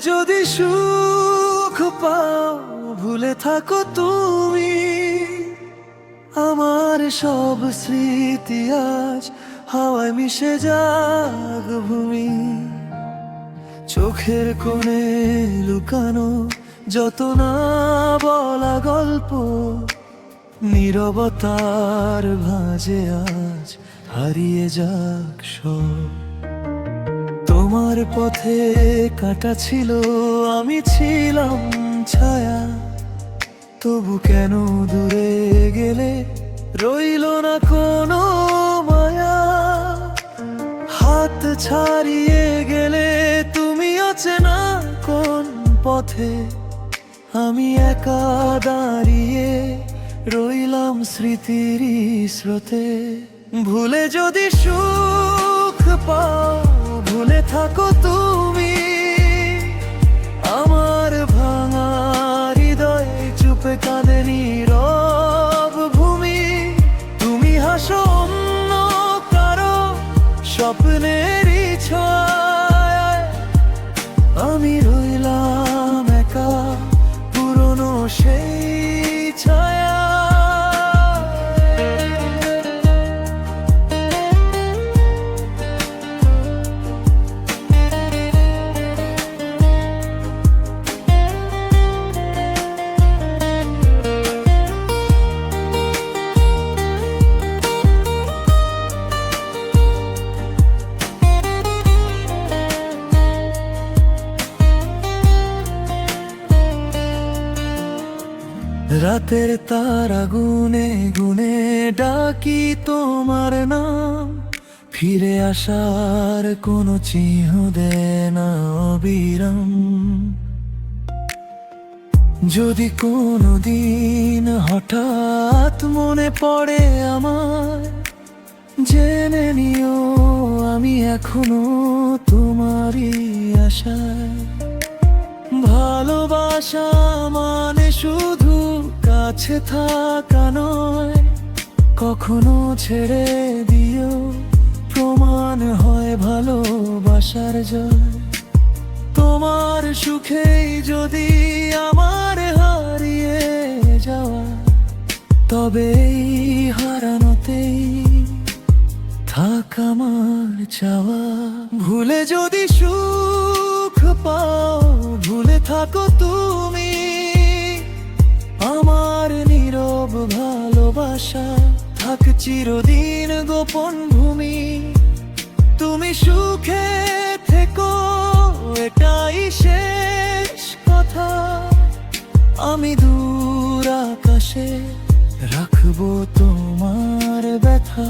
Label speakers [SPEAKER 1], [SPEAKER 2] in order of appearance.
[SPEAKER 1] যদি সুখ পাও ভুলে থাকো তুমি, আমার সব স্মৃতি আজ হাওয়ায় মিশে যাক ভূমি। চোখের কোণে লুকানো যত না বলা গল্প, নীরবতার ভাঁজে আজ হারিয়ে যাক সব। তোমার পথে কাটা ছিল, আমি ছিলাম ছায়া, তবু কেন দূরে গেলে রইল না কোনো মায়া। হাত ছাড়িয়ে গেলে তুমি অচেনা কোন পথে, আমি একা দাঁড়িয়ে রইলাম স্মৃতির স্রোতে। ভুলে যদি সুখ পাও ভুলে থাকো তুমি, আমার ভাঙা হৃদয়ে চুপে কাঁদে নীরব ভূমি। তুমি হাসো অন্য কারো স্বপ্নেরই ছোঁয়ায়, আমি রইলাম একা পুরনো সেই ছায়া। রাতের তারা গুনে গুনে ডাকি তোমার নাম, ফিরে আসার কোনো চিহ্ন দেয় না অবিরাম। যদি কোনো দিন হঠাৎ মনে পড়ে আমার, জেনে নিও আমি এখনো তোমারই আশায়। ভালোবাসা মানে শুধু কাছে থাকা নয়, কখনো ছেড়ে দিও প্রমাণ হয় ভালোবাসার জয়। তোমার সুখেই যদি আমার হারিয়ে যাওয়া, তবে এই হারানোতেই থাক আমার চাওয়া। ভুলে যদি সুখ পাও ভুলে থাকো তুমি, আমার নীরব ভালোবাসা থাক চিরদিন গোপন ভূমি। তুমি সুখে থেকো এটাই শেষ কথা, আমি দূর আকাশে রাখবো তোমার ব্যথা।